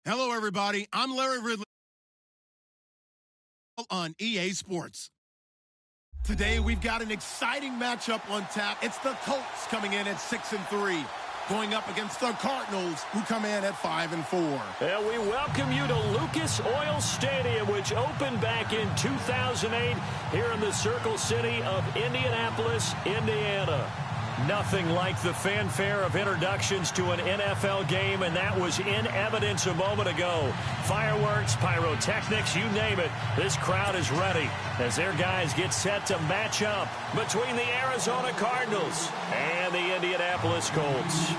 Hello, everybody. I'm Larry Ridley on EA Sports. Today, we've got an exciting matchup on tap. It's the Colts coming in at 6-3, going up against the Cardinals, who come in at 5-4. And we welcome you to Lucas Oil Stadium, which opened back in 2008 here in the Circle City of Indianapolis, Indiana. Nothing like the fanfare of introductions to an NFL game, and that was in evidence a moment ago. Fireworks, pyrotechnics, you name it. This crowd is ready as their guys get set to match up between the Arizona Cardinals and the Indianapolis Colts.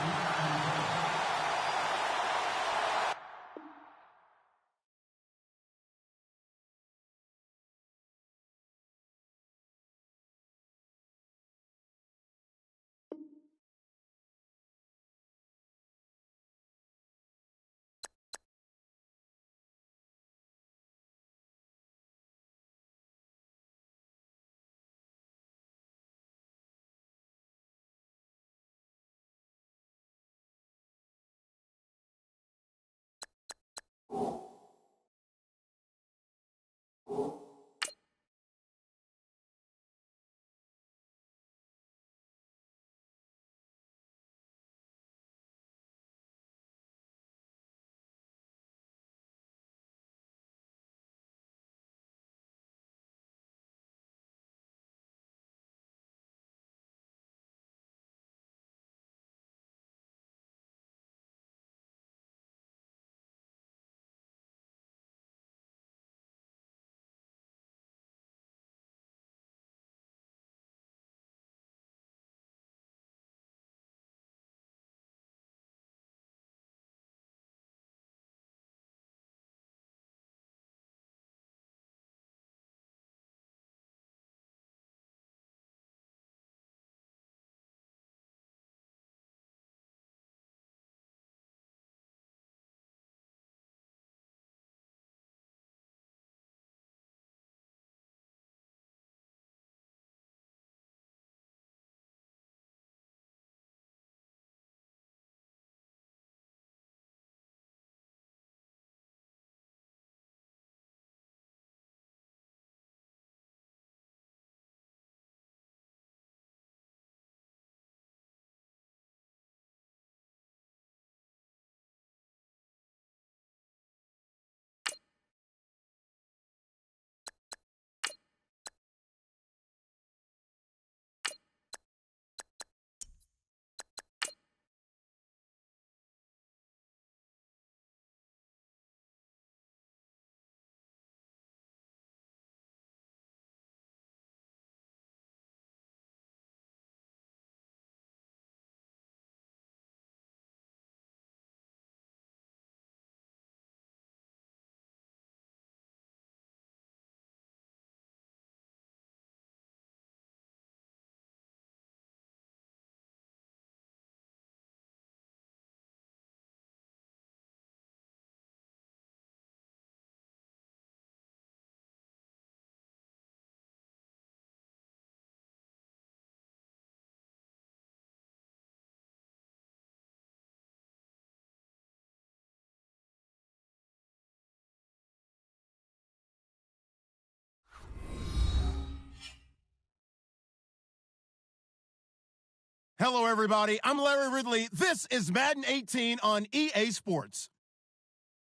Hello, everybody. I'm Larry Ridley. This is Madden 18 on EA Sports.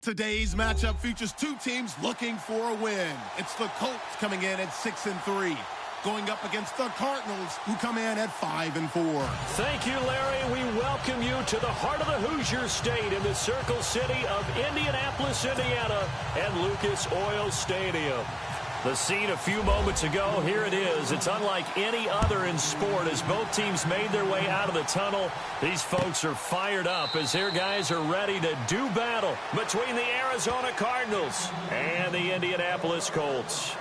Today's matchup features two teams looking for a win. It's the Colts coming in at 6-3, going up against the Cardinals, who come in at 5-4. Thank you, Larry. We welcome you to the heart of the Hoosier State in the Circle City of Indianapolis, Indiana, and Lucas Oil Stadium. The scene a few moments ago, here it is. It's unlike any other in sport as both teams made their way out of the tunnel. These folks are fired up as their guys are ready to do battle between the Arizona Cardinals and the Indianapolis Colts.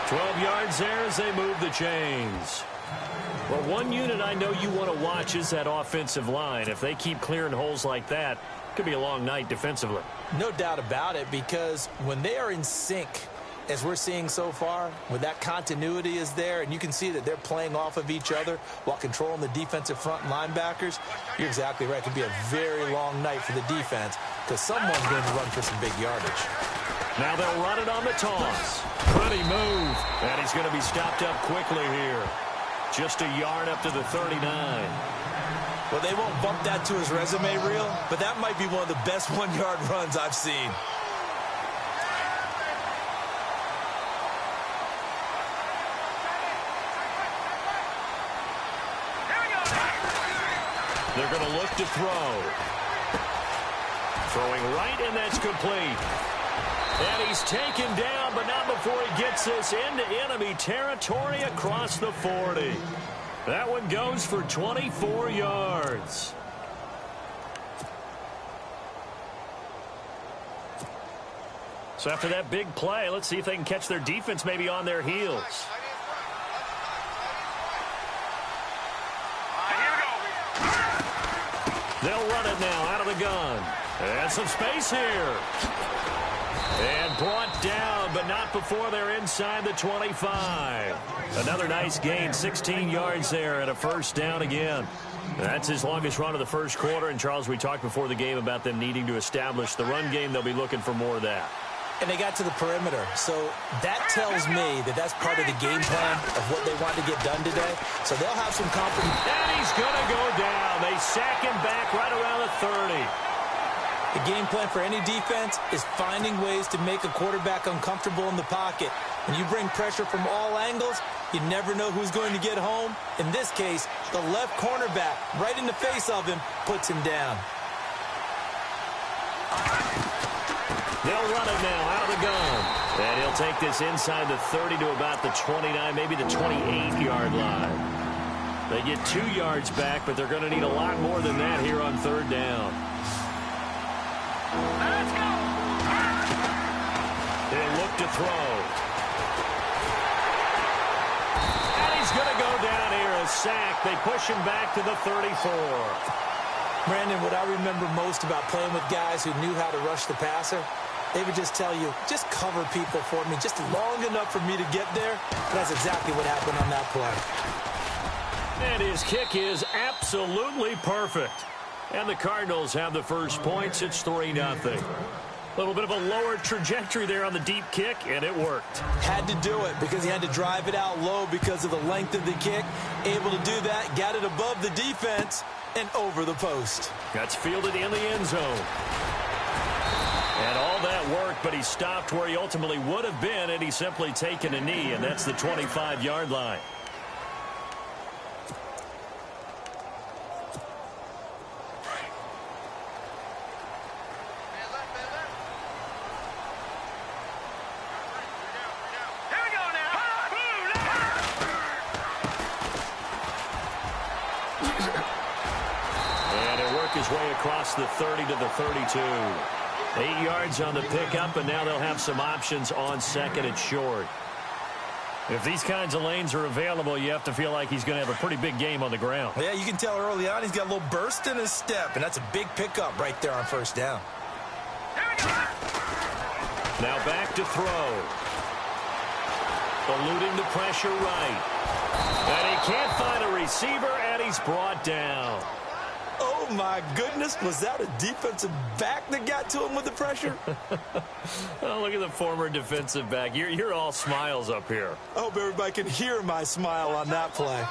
12 yards there as they move the chains. Well, one unit I know you want to watch is that offensive line. If they keep clearing holes like that, it could be a long night defensively. No doubt about it, because when they are in sync, as we're seeing so far, when that continuity is there and you can see that they're playing off of each other while controlling the defensive front linebackers, you're exactly right. It could be a very long night for the defense because someone's going to run for some big yardage. Now they'll run it on the toss. Pretty move. And he's going to be stopped up quickly here. Just a yard up to the 39. Well, they won't bump that to his resume reel, but that might be one of the best one-yard runs I've seen. They're going to look to throw. Throwing right, and that's complete. And he's taken down, but not before he gets this into enemy territory across the 40. That one goes for 24 yards. So after that big play, let's see if they can catch their defense maybe on their heels. They'll run it now out of the gun. And some space here. And brought down, but not before they're inside the 25. Another nice gain, 16 yards there and a first down again. That's his longest run of the first quarter. And, Charles, we talked before the game about them needing to establish the run game. They'll be looking for more of that. And they got to the perimeter. So that tells me that that's part of the game plan of what they want to get done today. So they'll have some confidence. And he's going to go down. They sack him back right around the 30. The game plan for any defense is finding ways to make a quarterback uncomfortable in the pocket. When you bring pressure from all angles, you never know who's going to get home. In this case, the left cornerback, right in the face of him, puts him down. They'll run it now out of the gun. And he'll take this inside the 30 to about the 29, maybe the 28-yard line. They get 2 yards back, but they're going to need a lot more than that here on third down. Let's go. They look to throw. And he's going to go down here, a sack. They push him back to the 34. Brandon, what I remember most about playing with guys who knew how to rush the passer, they would just tell you, just cover people for me, just long enough for me to get there. That's exactly what happened on that play. And his kick is absolutely perfect. And the Cardinals have the first points. It's 3-0. A little bit of a lower trajectory there on the deep kick, and it worked. Had to do it because he had to drive it out low because of the length of the kick. Able to do that, got it above the defense, and over the post. That's fielded in the end zone. And all that worked, but he stopped where he ultimately would have been, and he's simply taken a knee, and that's the 25-yard line. His way across the 30 to the 32. 8 yards on the pickup, and now they'll have some options on second and short. If these kinds of lanes are available, you have to feel like he's going to have a pretty big game on the ground. Yeah, you can tell early on he's got a little burst in his step, and that's a big pickup right there on first down. Now back to throw. Eluding the pressure right. And he can't find a receiver, and he's brought down. Oh, my goodness. Was that a defensive back that got to him with the pressure? Oh, look at the former defensive back. You're all smiles up here. I hope everybody can hear my smile on that play.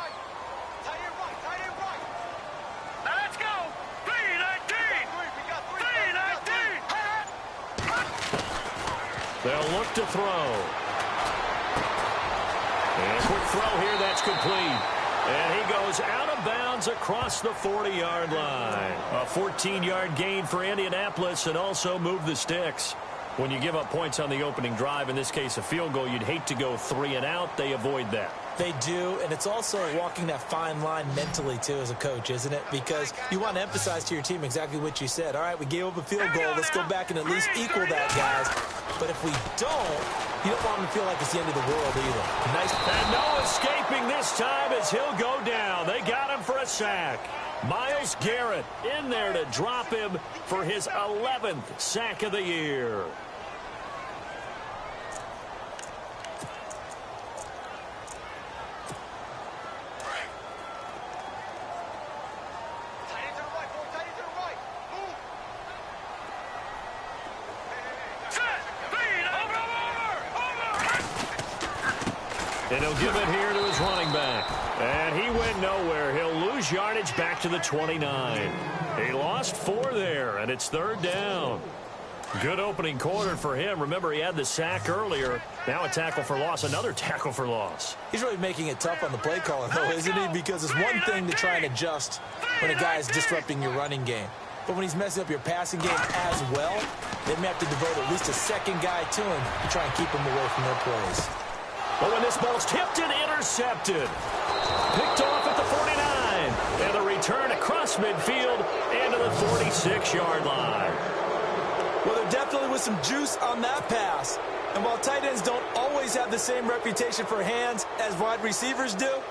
Let's go. 319. 319. They'll look to throw. And a quick throw here. That's complete. And he goes out of bounds across the 40-yard line. A 14-yard gain for Indianapolis and also moved the sticks. When you give up points on the opening drive, in this case a field goal, you'd hate to go 3 and out. They avoid that. They do, and it's also walking that fine line mentally, too, as a coach, isn't it? Because you want to emphasize to your team exactly what you said. All right, we gave up a field goal. Let's go back and at least equal that, guys. But if we don't, you don't want them to feel like it's the end of the world either. Nice. And no escaping this time as he'll go down. They got him for a sack. Myles Garrett in there to drop him for his 11th sack of the year. And he'll give it here to his running back. And he went nowhere. He'll lose yardage back to the 29. He lost 4 there, and it's 3rd down. Good opening quarter for him. Remember, he had the sack earlier. Now a tackle for loss, another tackle for loss. He's really making it tough on the play caller, though, isn't he? Because it's one thing to try and adjust when a guy is disrupting your running game. But when he's messing up your passing game as well, they may have to devote at least a second guy to him to try and keep him away from their plays. But when this ball's tipped and intercepted, picked off at the 49, and a return across midfield into the 46-yard line. Well, there definitely was some juice on that pass. And while tight ends don't always have the same reputation for hands as wide receivers do,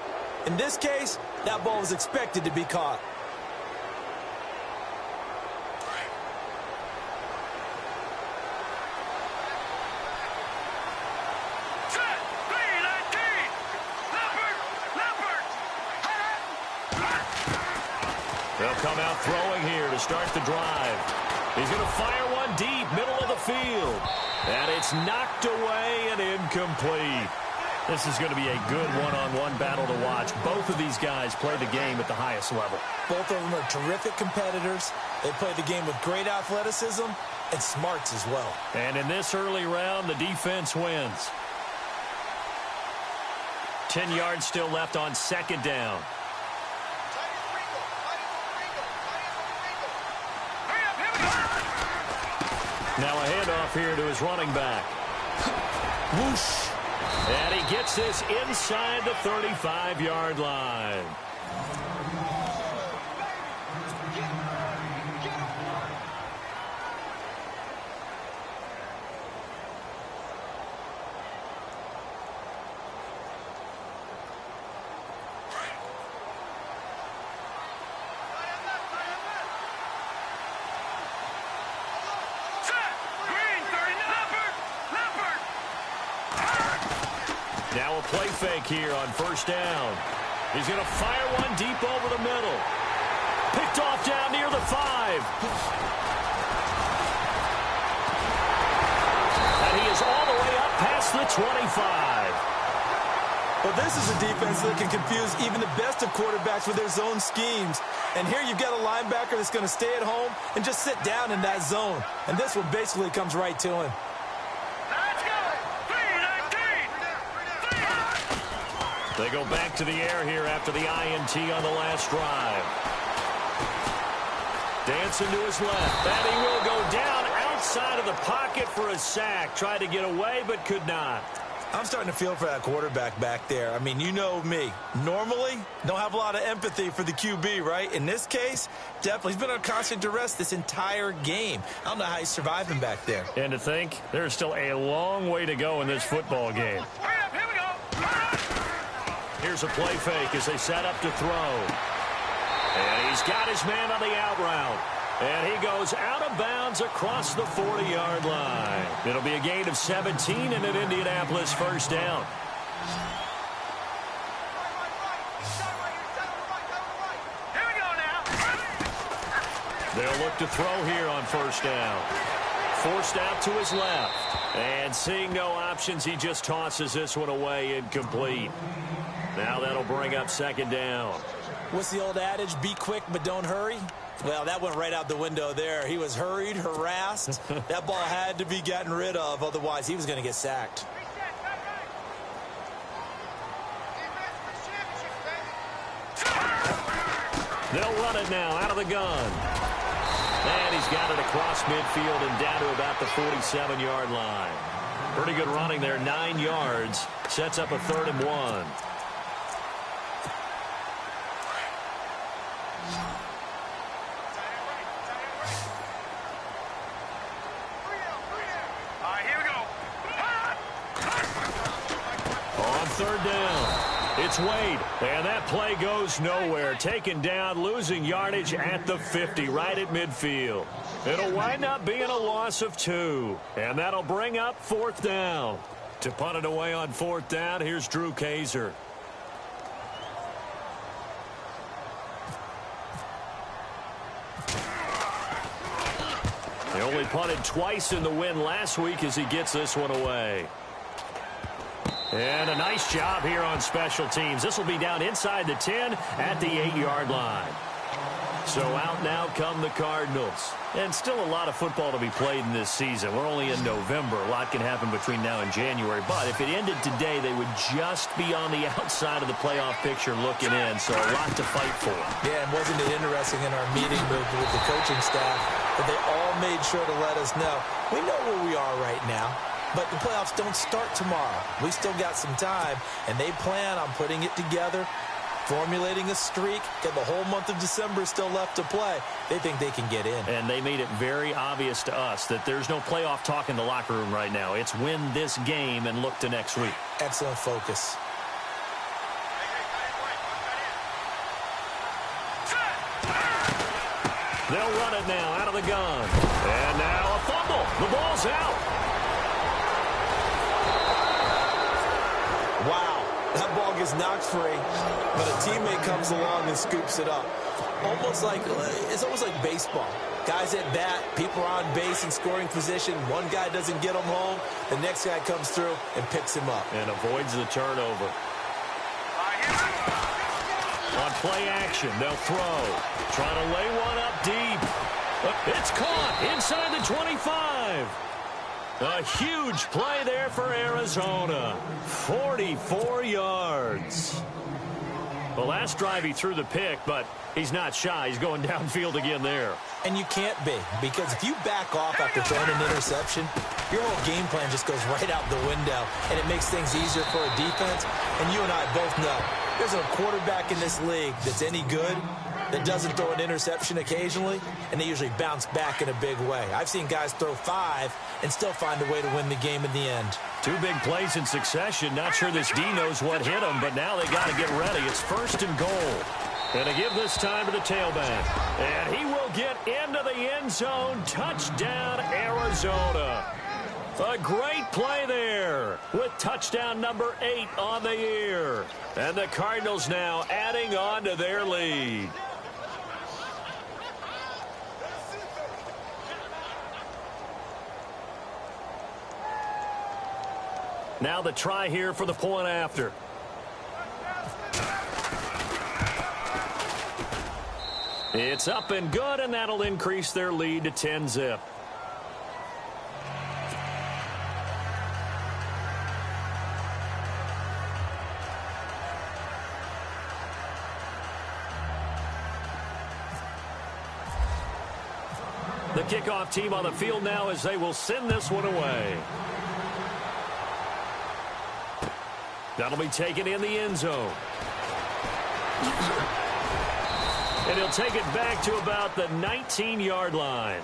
in this case, that ball was expected to be caught. They'll come out throwing here to start the drive. He's going to fire one deep, middle of the field. And it's knocked away and incomplete. This is going to be a good one-on-one battle to watch. Both of these guys play the game at the highest level. Both of them are terrific competitors. They play the game with great athleticism and smarts as well. And in this early round, the defense wins. 10 yards still left on 2nd down. Now a handoff here to his running back. Whoosh. And he gets this inside the 35-yard line. Now a play fake here on 1st down. He's going to fire one deep over the middle. Picked off down near the 5. And he is all the way up past the 25. Well, this is a defense that can confuse even the best of quarterbacks with their zone schemes. And here you've got a linebacker that's going to stay at home and just sit down in that zone. And this one basically comes right to him. They go back to the air here after the INT on the last drive. Dancing to his left. And he will go down outside of the pocket for a sack. Tried to get away, but could not. I'm starting to feel for that quarterback back there. I mean, you know me. Normally, don't have a lot of empathy for the QB, right? In this case, definitely. He's been on constant duress this entire game. I don't know how he's surviving back there. And to think, there's still a long way to go in this football game. Here's a play fake as they set up to throw. And he's got his man on the out route. And he goes out of bounds across the 40-yard line. It'll be a gain of 17 and an Indianapolis 1st down. Here we go now. They'll look to throw here on 1st down. Forced out to his left. And seeing no options, he just tosses this one away incomplete. Now that'll bring up 2nd down. What's the old adage? Be quick, but don't hurry. Well, that went right out the window there. He was hurried, harassed. That ball had to be gotten rid of. Otherwise, he was going to get sacked. They'll run it now out of the gun. And he's got it across midfield and down to about the 47-yard line. Pretty good running there, 9 yards. Sets up a 3rd and 1. On 3rd down. It's Wade, and that play goes nowhere. Taken down, losing yardage at the 50, right at midfield. It'll wind up being a loss of 2, and that'll bring up 4th down. To punt it away on 4th down, here's Drew Kaiser. He only punted twice in the win last week as he gets this one away. And a nice job here on special teams. This will be down inside the 10 at the 8-yard line. So out now come the Cardinals. And still a lot of football to be played in this season. We're only in November. A lot can happen between now and January. But if it ended today, they would just be on the outside of the playoff picture looking in. So a lot to fight for. Yeah, and wasn't it interesting in our meeting with the coaching staff that they all made sure to let us know, we know where we are right now. But the playoffs don't start tomorrow. We still got some time, and they plan on putting it together, formulating a streak, and the whole month of December is still left to play. They think they can get in. And they made it very obvious to us that there's no playoff talk in the locker room right now. It's win this game and look to next week. Excellent focus. They'll run it now out of the gun. And now a fumble. The ball's out. Wow, that ball gets knocked free, but a teammate comes along and scoops it up. It's almost like baseball. Guys at bat, people are on base in scoring position. One guy doesn't get him home. The next guy comes through and picks him up. And avoids the turnover. On play action, they'll throw. Trying to lay one up deep. It's caught inside the 25. A huge play there for Arizona. 44 yards. The last drive he threw the pick, but he's not shy. He's going downfield again there. And you can't be, because if you back off after throwing an interception, your whole game plan just goes right out the window, and it makes things easier for a defense. And you and I both know there's a quarterback in this league that's any good that doesn't throw an interception occasionally, and they usually bounce back in a big way. I've seen guys throw 5 and still find a way to win the game in the end. 2 big plays in succession. Not sure this D knows what hit him, but now they got to get ready. It's 1st and goal. And to give this time to the tailback. And he will get into the end zone. Touchdown, Arizona. A great play there with touchdown number 8 on the year. And the Cardinals now adding on to their lead. Now the try here for the point after. It's up and good, and that'll increase their lead to 10-zip. The kickoff team on the field now as they will send this one away. That'll be taken in the end zone. And he'll take it back to about the 19-yard line.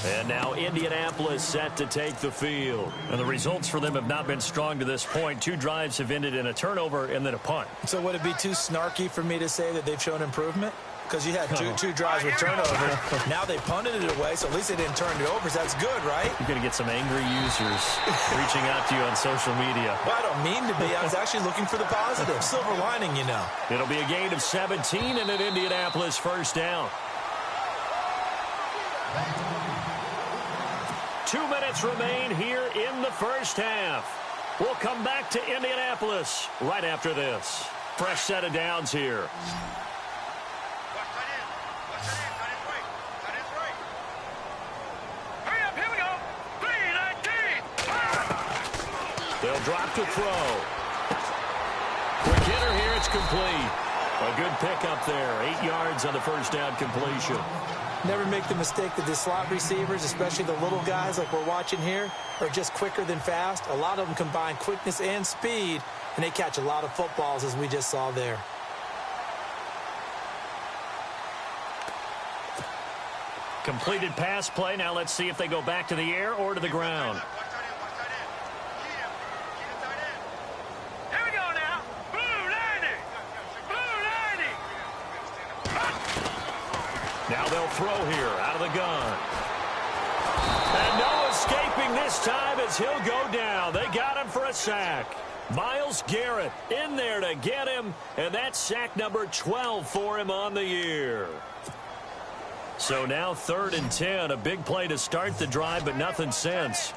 And now Indianapolis set to take the field. And the results for them have not been strong to this point. 2 drives have ended in a turnover and then a punt. So would it be too snarky for me to say that they've shown improvement? Because you had two drives with turnovers. Now they punted it away, so at least they didn't turn it over. So that's good, right? You're going to get some angry users reaching out to you on social media. Well, I don't mean to be. I was actually looking for the positive. Silver lining, you know. It'll be a gain of 17 and an Indianapolis 1st down. 2 minutes remain here in the first half. We'll come back to Indianapolis right after this. Fresh set of downs here. They'll drop to throw. Quick hitter here. It's complete. A good pickup there. 8 yards on the 1st down completion. Never make the mistake that the slot receivers, especially the little guys like we're watching here, are just quicker than fast. A lot of them combine quickness and speed, and they catch a lot of footballs, as we just saw there. Completed pass play. Now let's see if they go back to the air or to the ground. Here we go now. Blue landing. Blue landing. Now they'll throw here out of the gun. And no escaping this time as he'll go down. They got him for a sack. Myles Garrett in there to get him, and that's sack number 12 for him on the year. So now 3rd and 10, a big play to start the drive, but nothing since.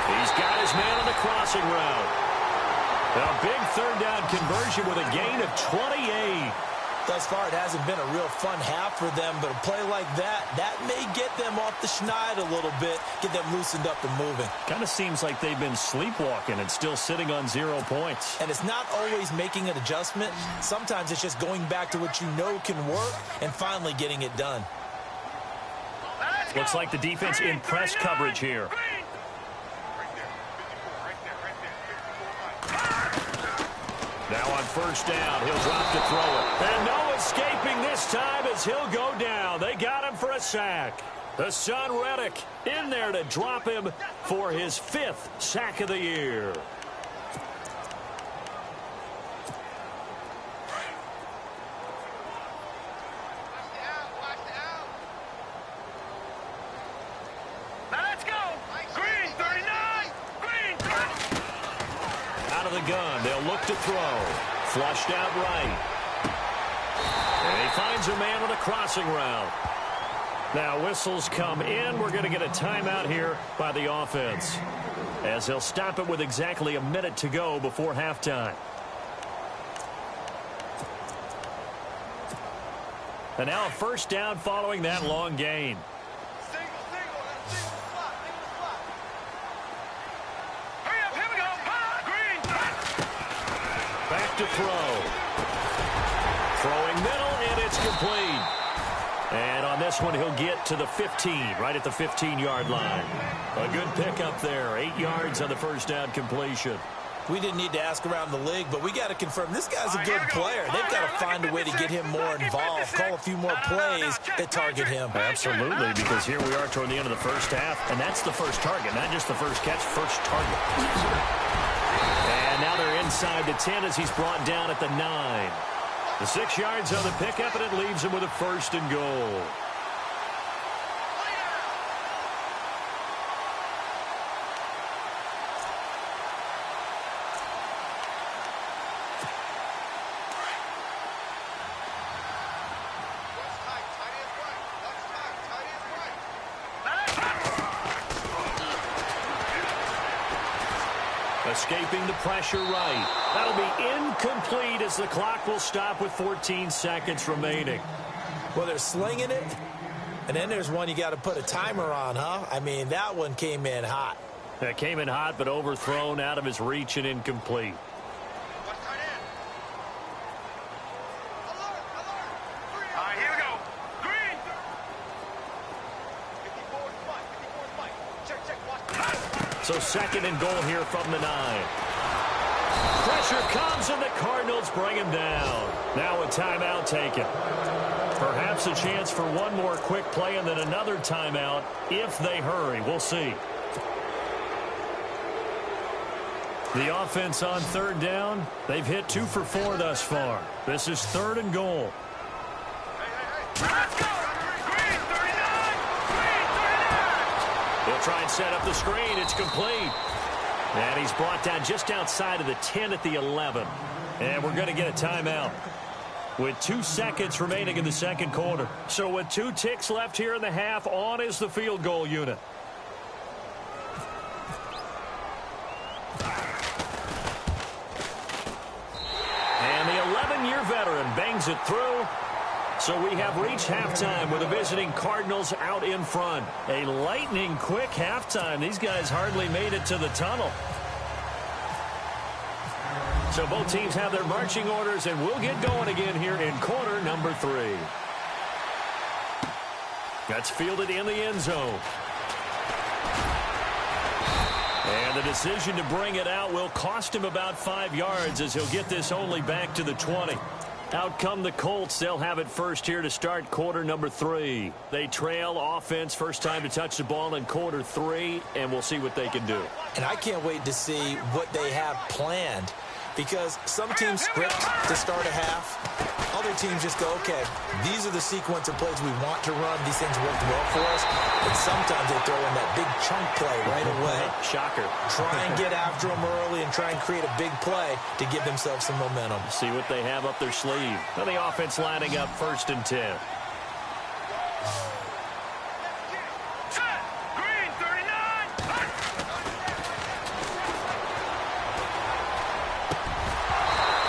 He's got his man on the crossing route. A big 3rd down conversion with a gain of 28. Thus far, it hasn't been a real fun half for them, but a play like that may get them off the schneid a little bit, get them loosened up and moving. Kind of seems like they've been sleepwalking and still sitting on 0 points. And it's not always making an adjustment. Sometimes it's just going back to what you know can work and finally getting it done. Looks like the defense in press coverage here. Now on 1st down, he'll drop to throw it. And no escaping this time as he'll go down. They got him for a sack. The son Reddick in there to drop him for his 5th sack of the year. Let's go. Green 39. Green 30. Out of the gun, they'll look to throw. Flushed out right. And he finds a man on a crossing route. Now whistles come in. We're going to get a timeout here by the offense, as they'll stop it with exactly a minute to go before halftime. And now a 1st down following that long gain. Back to throw. Throwing middle, and it's complete. And on this one, he'll get to the 15, right at the 15-yard line. A good pickup there. 8 yards on the 1st down completion. We didn't need to ask around the league, but we got to confirm this guy's a good player. They've got to find a way to get him more involved, call a few more plays that target him. Absolutely, because here we are toward the end of the 1st half, and that's the first target, not just the first catch, first target. And now they're inside the 10 as he's brought down at the 9. The 6 yards on the pickup, and it leaves him with a 1st and goal. Escaping the pressure right. That'll be incomplete as the clock will stop with 14 seconds remaining. Well, they're slinging it, and then there's one you got to put a timer on, huh? I mean, that one came in hot. That came in hot, but overthrown out of his reach and incomplete. All right, here we go. Green. So 2nd and goal here from the 9. Pressure comes, and the Cardinals bring him down. Now a timeout taken. Perhaps a chance for one more quick play and then another timeout if they hurry. We'll see. The offense on 3rd down, they've hit 2 for 4 thus far. This is 3rd and goal. Let's go. Green 39. Green 39. He'll try and set up the screen. It's complete. And he's brought down just outside of the 10 at the 11. And we're going to get a timeout with 2 seconds remaining in the 2nd quarter. So with 2 ticks left here in the half, on is the field goal unit. And the 11-year veteran bangs it through. So we have reached halftime with the visiting Cardinals out in front. A lightning-quick halftime. These guys hardly made it to the tunnel. So both teams have their marching orders, and we'll get going again here in quarter number 3. That's fielded in the end zone. And the decision to bring it out will cost him about 5 yards as he'll get this only back to the 20. Out come the Colts. They'll have it first here to start quarter number 3. They trail offense first time to touch the ball in quarter 3, and we'll see what they can do. And I can't wait to see what they have planned, because some teams script to start a half. Other teams just go, okay, these are the sequence of plays we want to run. These things worked well for us. And sometimes they throw in that big chunk play right away. Shocker. Try and get after them early and try and create a big play to give themselves some momentum. See what they have up their sleeve. Now the offense lining up 1st and 10. Green, 39.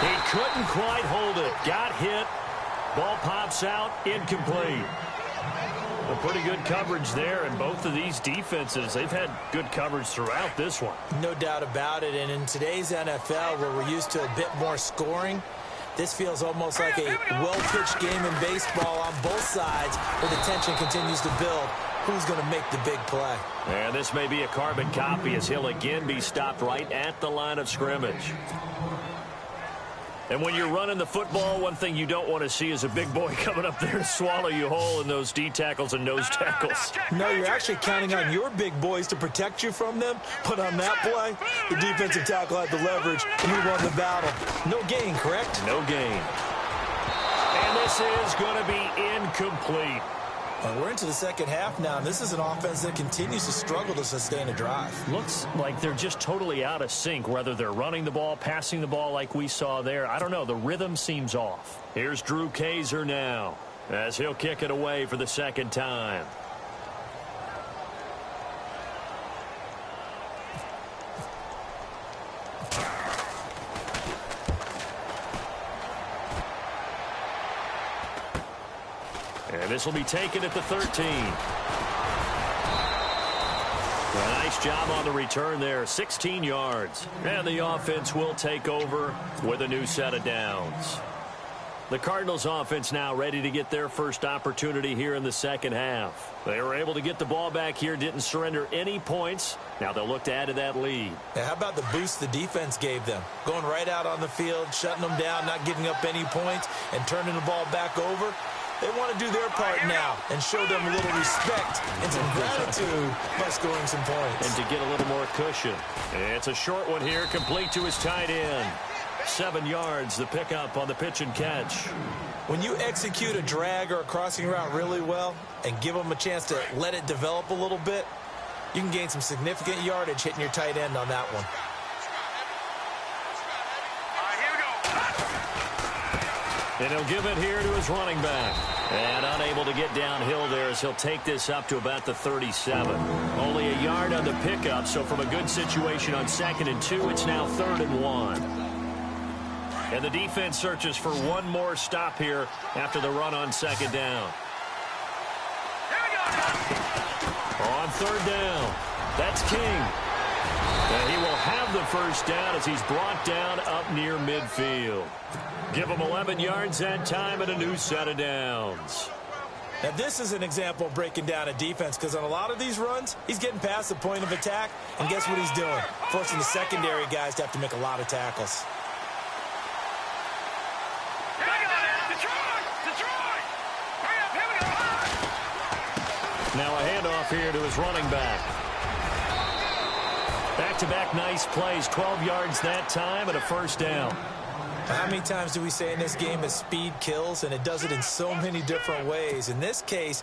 He couldn't quite hold it. Got hit. Ball pops out. Incomplete. A pretty good coverage there, and both of these defenses, they've had good coverage throughout this one. No doubt about it, and in today's NFL, where we're used to a bit more scoring, this feels almost like a well-pitched game in baseball on both sides, where the tension continues to build. Who's going to make the big play? And this may be a carbon copy as he'll again be stopped right at the line of scrimmage. And when you're running the football, one thing you don't want to see is a big boy coming up there to swallow you whole in those D tackles and nose tackles. No, you're actually counting on your big boys to protect you from them. But on that play, the defensive tackle had the leverage, and he won the battle. No gain, correct? No gain. And this is going to be incomplete. Well, we're into the second half now, and this is an offense that continues to struggle to sustain a drive. Looks like they're just totally out of sync, whether they're running the ball, passing the ball like we saw there. I don't know. The rhythm seems off. Here's Drew Kaiser now as he'll kick it away for the second time. And this will be taken at the 13. A nice job on the return there, 16 yards. And the offense will take over with a new set of downs. The Cardinals offense now ready to get their first opportunity here in the second half. They were able to get the ball back here, didn't surrender any points. Now they'll look to add to that lead. Now, how about the boost the defense gave them? Going right out on the field, shutting them down, not giving up any points, and turning the ball back over. They want to do their part now and show them a little respect and some gratitude by scoring some points. And to get a little more cushion. It's a short one here, complete to his tight end. 7 yards, the pickup on the pitch and catch. When you execute a drag or a crossing route really well and give them a chance to let it develop a little bit, you can gain some significant yardage hitting your tight end on that one. And he'll give it here to his running back. And unable to get downhill there as he'll take this up to about the 37. Only a yard on the pickup, so from a good situation on 2nd and 2, it's now 3rd and 1. And the defense searches for one more stop here after the run on 2nd down. On 3rd down, that's King. And he will have the first down as he's brought down up near midfield. Give him 11 yards that time and a new set of downs. Now, this is an example of breaking down a defense, because on a lot of these runs, he's getting past the point of attack, and guess what he's doing? Forcing the secondary guys to have to make a lot of tackles. Now a handoff here to his running back. Back-to-back nice plays, 12 yards that time and a first down. How many times do we say in this game that speed kills, and it does it in so many different ways? In this case,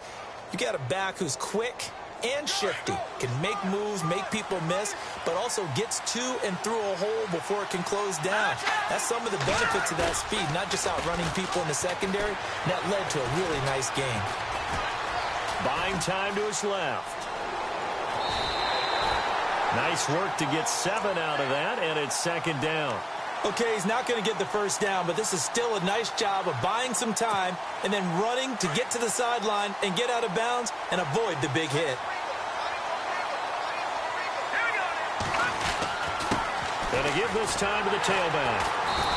you got a back who's quick and shifty, can make moves, make people miss, but also gets to and through a hole before it can close down. That's some of the benefits of that speed, not just outrunning people in the secondary. That led to a really nice game. Buying time to his left. Nice work to get 7 out of that, and it's 2nd down. Okay, he's not going to get the first down, but this is still a nice job of buying some time and then running to get to the sideline and get out of bounds and avoid the big hit. And to give this time to the tailback.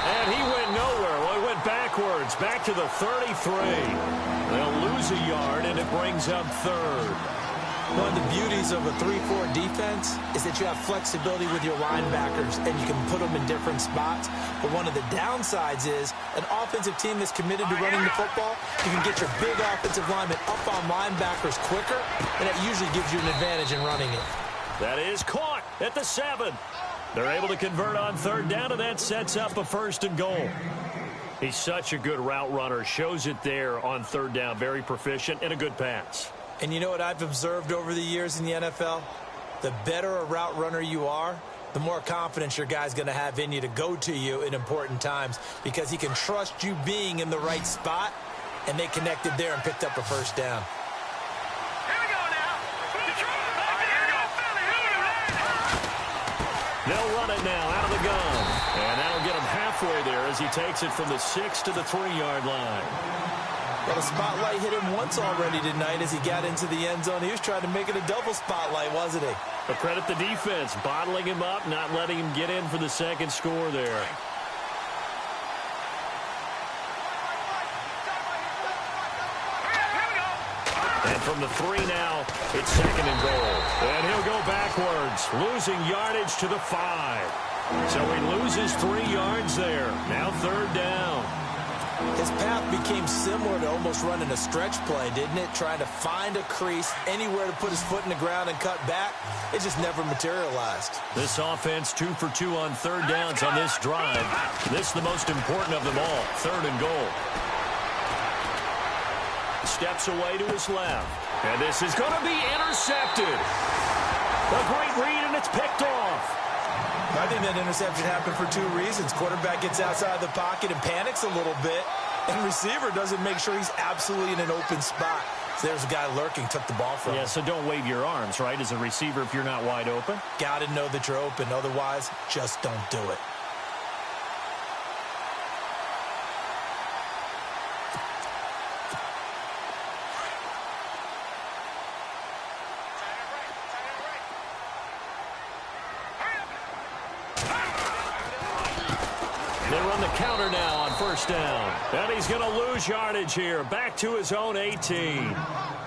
And he went nowhere. Well, he went backwards, back to the 33. They'll lose a yard, and it brings up third. One of the beauties of a 3-4 defense is that you have flexibility with your linebackers, and you can put them in different spots. But one of the downsides is an offensive team that's committed to running the football, you can get your big offensive linemen up on linebackers quicker, and that usually gives you an advantage in running it. That is caught at the 7. They're able to convert on third down, and that sets up a 1st and goal. He's such a good route runner. Shows it there on third down. Very proficient and a good pass. And you know what I've observed over the years in the NFL? The better a route runner you are, the more confidence your guy's going to have in you to go to you in important times because he can trust you being in the right spot, and they connected there and picked up a 1st down. They'll run it now out of the gun. And that'll get him halfway there as he takes it from the 6 to the 3-yard line. Well, the spotlight hit him once already tonight as he got into the end zone. He was trying to make it a double spotlight, wasn't he? But credit the defense, bottling him up, not letting him get in for the second score there. And from the 3 now, it's 2nd and goal. And he'll go backwards, losing yardage to the 5. So he loses 3 yards there. Now 3rd down. His path became similar to almost running a stretch play, didn't it? Trying to find a crease, anywhere to put his foot in the ground and cut back. It just never materialized. This offense 2 for 2 on 3rd downs on this drive. This is the most important of them all, 3rd and goal. Steps away to his left. And this is going to be intercepted. A great read, and it's picked off. I think that interception happened for 2 reasons. Quarterback gets outside the pocket and panics a little bit, and receiver doesn't make sure he's absolutely in an open spot. So there's a guy lurking, took the ball from him. Yeah, so don't wave your arms, right, as a receiver if you're not wide open. Got to know that you're open. Otherwise, just don't do it. They run the counter now on 1st down. And he's going to lose yardage here. Back to his own 18.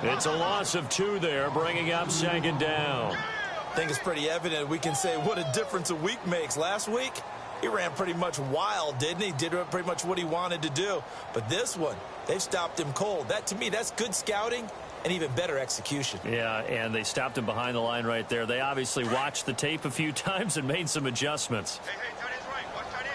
It's a loss of 2 there, bringing up 2nd down. I think it's pretty evident. We can say what a difference a week makes. Last week, he ran pretty much wild, didn't he? Did pretty much what he wanted to do. But this one, they've stopped him cold. That, to me, that's good scouting and even better execution. Yeah, and they stopped him behind the line right there. They obviously watched the tape a few times and made some adjustments. Hey, tight end's right. Watch tight end.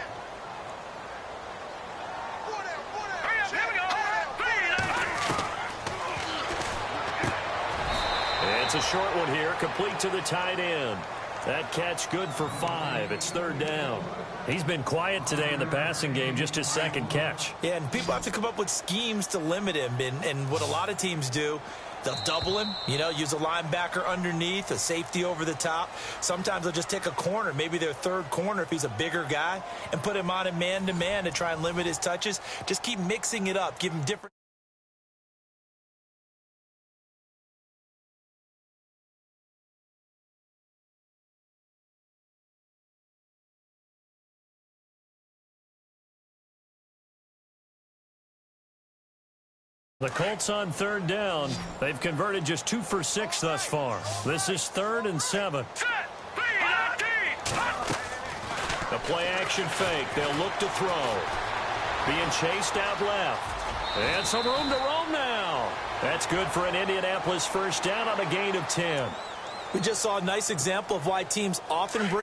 It's a short one here, complete to the tight end. That catch good for 5. It's 3rd down. He's been quiet today in the passing game, just his 2nd catch. Yeah, and people have to come up with schemes to limit him. And what a lot of teams do, they'll double him, use a linebacker underneath, a safety over the top. Sometimes they'll just take a corner, maybe their 3rd corner if he's a bigger guy, and put him on a man-to-man to try and limit his touches. Just keep mixing it up, give him different. The Colts on 3rd down. They've converted just 2 for 6 thus far. This is 3rd and 7. The play action fake. They'll look to throw. Being chased out left. And some room to roam now. That's good for an Indianapolis 1st down on a gain of 10. We just saw a nice example of why teams often bring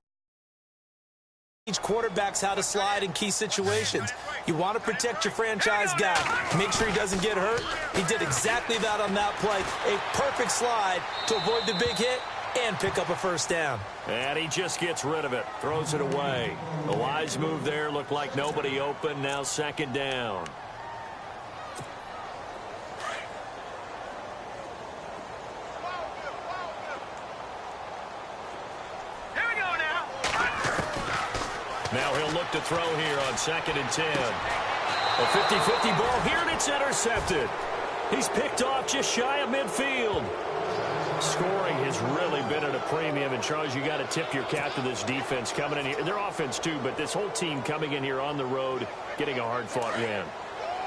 each quarterback's how to slide in key situations. You want to protect your franchise guy. Make sure he doesn't get hurt. He did exactly that on that play. A perfect slide to avoid the big hit and pick up a 1st down. And he just gets rid of it. Throws it away. A wise move there. Looked like nobody open. Now 2nd down. Now he'll look to throw here on 2nd and 10. A 50-50 ball here, and it's intercepted. He's picked off just shy of midfield. Scoring has really been at a premium. And, Charles, you got to tip your cap to this defense coming in here. Their offense, too, but this whole team coming in here on the road, getting a hard-fought win.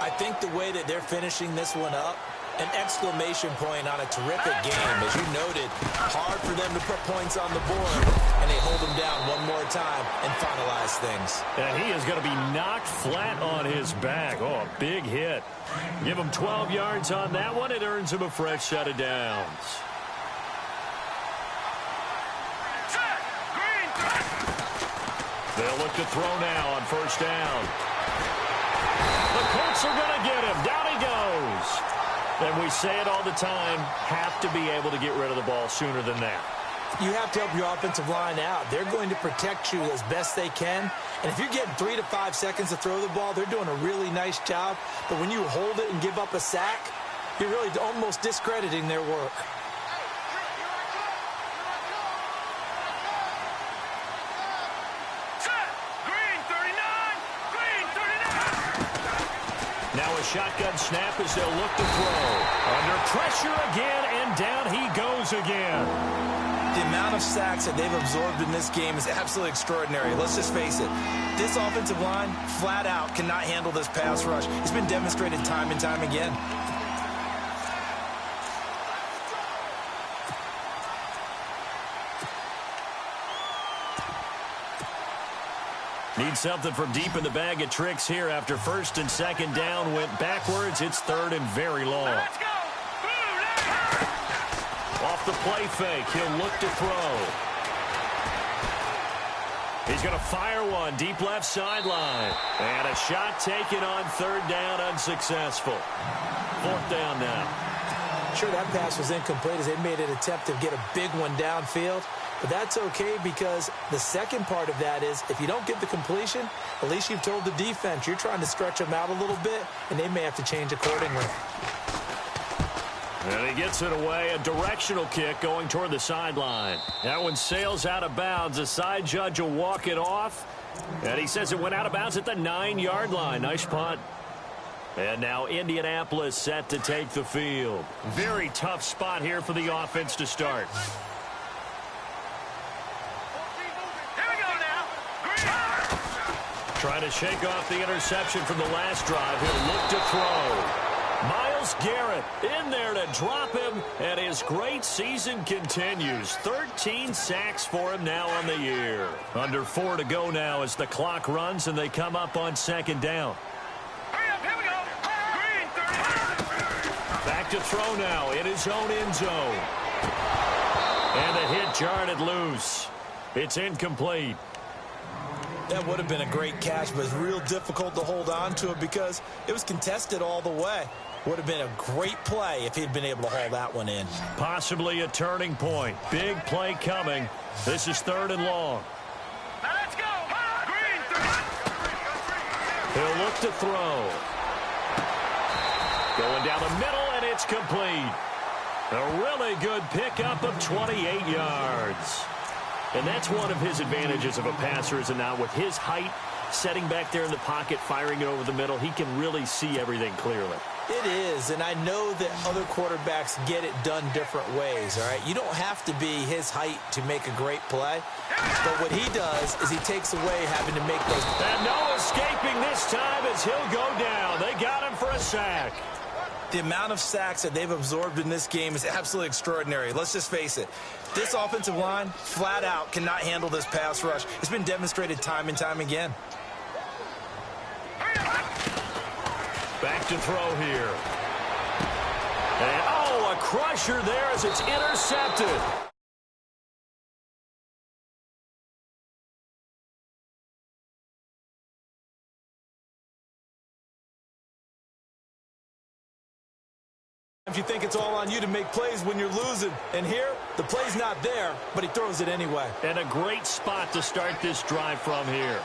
I think the way that they're finishing this one up, an exclamation point on a terrific game. As you noted, hard for them to put points on the board, and they hold them down one more time and finalize things. And he is going to be knocked flat on his back. Oh, a big hit. Give him 12 yards on that one. It earns him a fresh set of downs. They'll look to throw now on 1st down. The Colts are going to get him. Down he goes. And we say it all the time, have to be able to get rid of the ball sooner than that. You have to help your offensive line out. They're going to protect you as best they can. And if you're getting 3 to 5 seconds to throw the ball, they're doing a really nice job. But when you hold it and give up a sack, you're really almost discrediting their work. Now a shotgun snap as they'll look to throw. Under pressure again, and down he goes again. The amount of sacks that they've absorbed in this game is absolutely extraordinary. Let's just face it. This offensive line, flat out, cannot handle this pass rush. It's been demonstrated time and time again. Need something from deep in the bag of tricks here after 1st and 2nd down went backwards. It's 3rd and very long. Let's go. Off the play fake, he'll look to throw. He's going to fire one deep left sideline. And a shot taken on 3rd down, unsuccessful. 4th down now. Sure, that pass was incomplete as they made an attempt to get a big one downfield. But that's okay because the second part of that is if you don't get the completion, at least you've told the defense you're trying to stretch them out a little bit, and they may have to change accordingly. And he gets it away, a directional kick going toward the sideline. That one sails out of bounds. The side judge will walk it off. And he says it went out of bounds at the 9-yard line. Nice punt. And now Indianapolis set to take the field. Very tough spot here for the offense to start. Trying to shake off the interception from the last drive. He'll look to throw. Myles Garrett in there to drop him, and his great season continues. 13 sacks for him now on the year. Under 4 to go now as the clock runs, and they come up on 2nd down. Here we go. Green, 30. Back to throw now in his own end zone. And the hit jarred it loose. It's incomplete. That would have been a great catch, but it's real difficult to hold on to it because it was contested all the way. Would have been a great play if he'd been able to haul that one in. Possibly a turning point. Big play coming. This is 3rd and long. Now let's go. Green, 30. He'll look to throw. Going down the middle, and it's complete. A really good pickup of 28 yards. And that's one of his advantages of a passer, is it not? With his height, setting back there in the pocket, firing it over the middle, he can really see everything clearly. It is, and I know that other quarterbacks get it done different ways, all right? You don't have to be his height to make a great play, but what he does is he takes away having to make those. And no escaping this time as he'll go down. They got him for a sack. The amount of sacks that they've absorbed in this game is absolutely extraordinary. Let's just face it. This offensive line, flat out, cannot handle this pass rush. It's been demonstrated time and time again. Back to throw here. And, oh, a crusher there as it's intercepted. If you think it's all on you to make plays when you're losing. And here, the play's not there, but he throws it anyway. And a great spot to start this drive from here.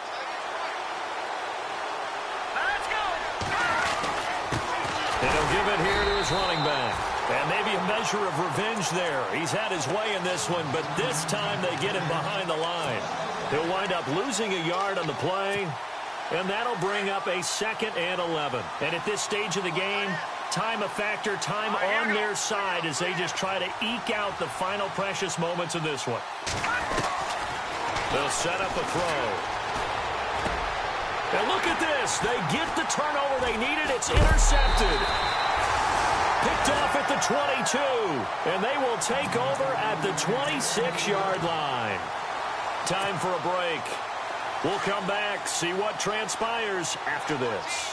Let's go. And he'll give it here to his running back. And maybe a measure of revenge there. He's had his way in this one, but this time they get him behind the line. He'll wind up losing a yard on the play, and that'll bring up a 2nd and 11. And at this stage of the game, time a factor, time on their side as they just try to eke out the final precious moments of this one. They'll set up a throw. And look at this. They get the turnover they needed. It's intercepted. Picked off at the 22. And they will take over at the 26-yard line. Time for a break. We'll come back, see what transpires after this.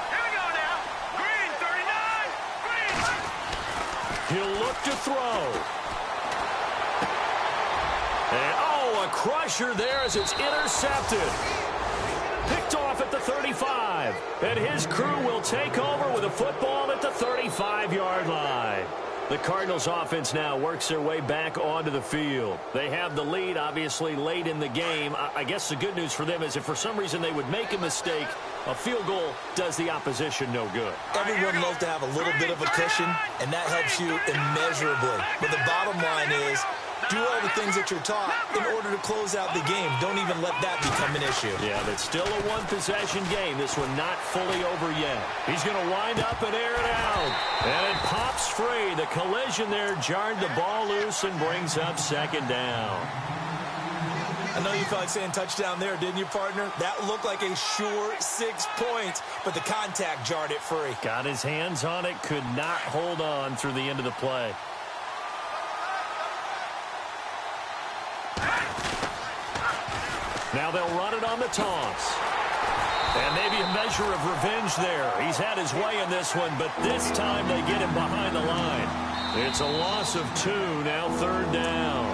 Here we go now. Green, 39. Green. He'll look to throw. And, a crusher there as it's intercepted. Picked off at the 35. And his crew will take over with a football at the 35-yard line. The Cardinals offense now works their way back onto the field. They have the lead, obviously, late in the game. I guess the good news for them is if for some reason they would make a mistake, a field goal does the opposition no good. Everyone loves to have a little bit of a cushion, and that helps you immeasurably. But the bottom line is, do all the things that you're taught in order to close out the game. Don't even let that become an issue. Yeah, but still a one-possession game. This one not fully over yet. He's going to wind up and air it out. And it pops free. The collision there jarred the ball loose and brings up 2nd down. I know you felt like saying touchdown there, didn't you, partner? That looked like a sure 6 points, but the contact jarred it free. Got his hands on it, could not hold on through the end of the play. Now they'll run it on the toss. And maybe a measure of revenge there. He's had his way in this one, but this time they get him behind the line. It's a loss of 2, now 3rd down.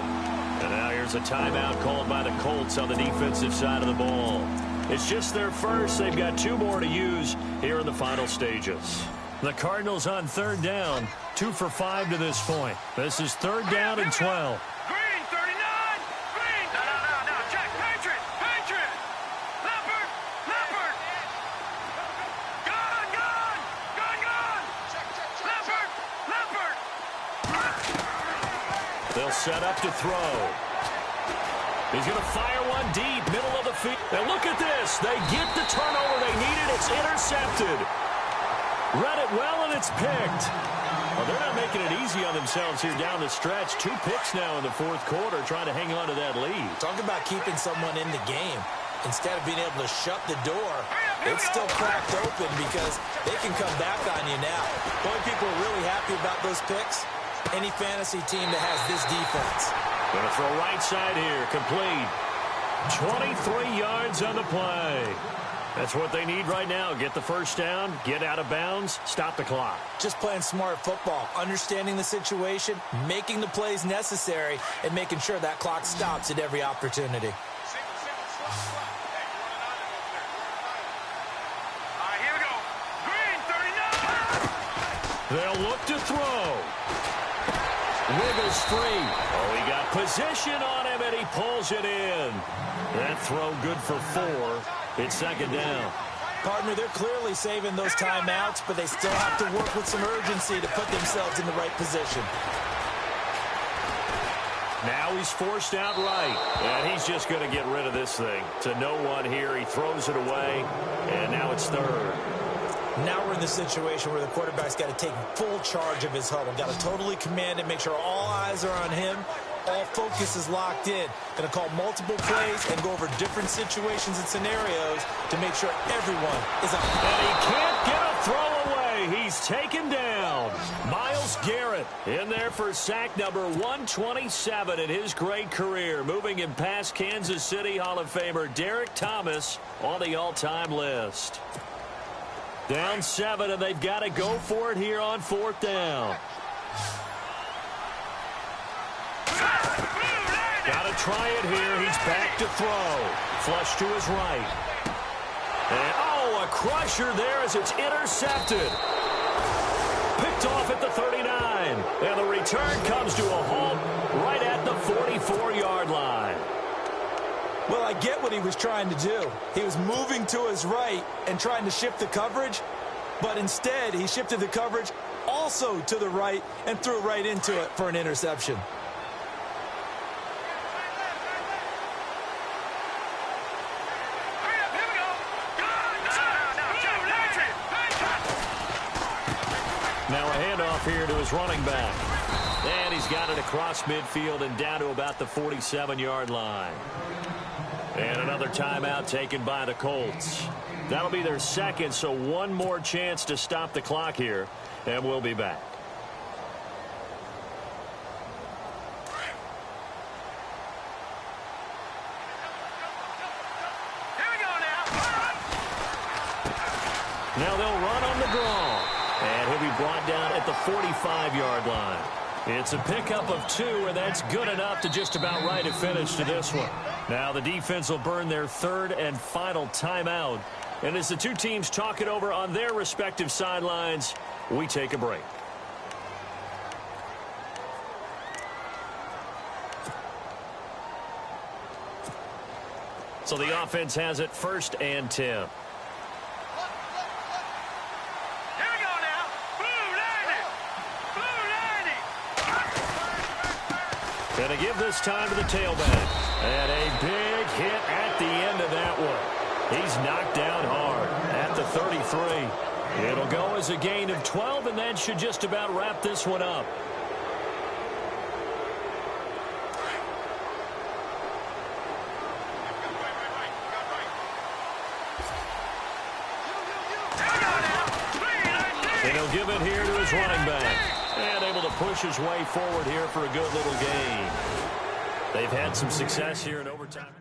And now here's a timeout called by the Colts on the defensive side of the ball. It's just their first. They've got 2 more to use here in the final stages. The Cardinals on 3rd down, 2 for 5 to this point. This is 3rd down and 12. They'll set up to throw. He's going to fire one deep, middle of the field. And look at this. They get the turnover they needed. It's intercepted. Read it well, and it's picked. Well, they're not making it easy on themselves here down the stretch. 2 picks now in the 4th quarter, trying to hang on to that lead. Talk about keeping someone in the game. Instead of being able to shut the door, it's still cracked open because they can come back on you now. The only people are really happy about those picks, any fantasy team that has this defense. Going to throw right side here, complete. 23 yards on the play. That's what they need right now. Get the first down, get out of bounds, stop the clock. Just playing smart football, understanding the situation, making the plays necessary, and making sure that clock stops at every opportunity. Here we go. Green, 39. They'll look to throw. Wiggles free. Oh, he got position on him, and he pulls it in. That throw good for 4. It's 2nd down. Partner, they're clearly saving those timeouts, but they still have to work with some urgency to put themselves in the right position. Now he's forced out right, and he's just going to get rid of this thing. To no one here, he throws it away, and now it's 3rd. Now we're in the situation where the quarterback's got to take full charge of his huddle. Got to totally command it, make sure all eyes are on him. All focus is locked in. Going to call multiple plays and go over different situations and scenarios to make sure everyone is on. And he can't get a throw away. He's taken down. Myles Garrett in there for sack number 127 in his great career. Moving him past Kansas City Hall of Famer Derek Thomas on the all-time list. Down 7, and they've got to go for it here on 4th down. Got to try it here. He's back to throw. Flush to his right. And, a crusher there as it's intercepted. Picked off at the 39. And the return comes to a halt right at the 44-yard line. Well, I get what he was trying to do. He was moving to his right and trying to shift the coverage, but instead he shifted the coverage also to the right and threw right into it for an interception. Now a handoff here to his running back. And he's got it across midfield and down to about the 47-yard line. And another timeout taken by the Colts. That'll be their second, so one more chance to stop the clock here, and we'll be back. Here we go now. Now they'll run on the draw. And he'll be brought down at the 45-yard line. It's a pickup of 2, and that's good enough to just about write a finish to this one. Now the defense will burn their third and final timeout. And as the two teams talk it over on their respective sidelines, we take a break. So the offense has it 1st and 10. Going to give this time to the tailback. And a big hit at the end of that one. He's knocked down hard at the 33. It'll go as a gain of 12, and that should just about wrap this one up. And he'll give it here to his running back. And able to push his way forward here for a good little gain. They've had some success here in overtime.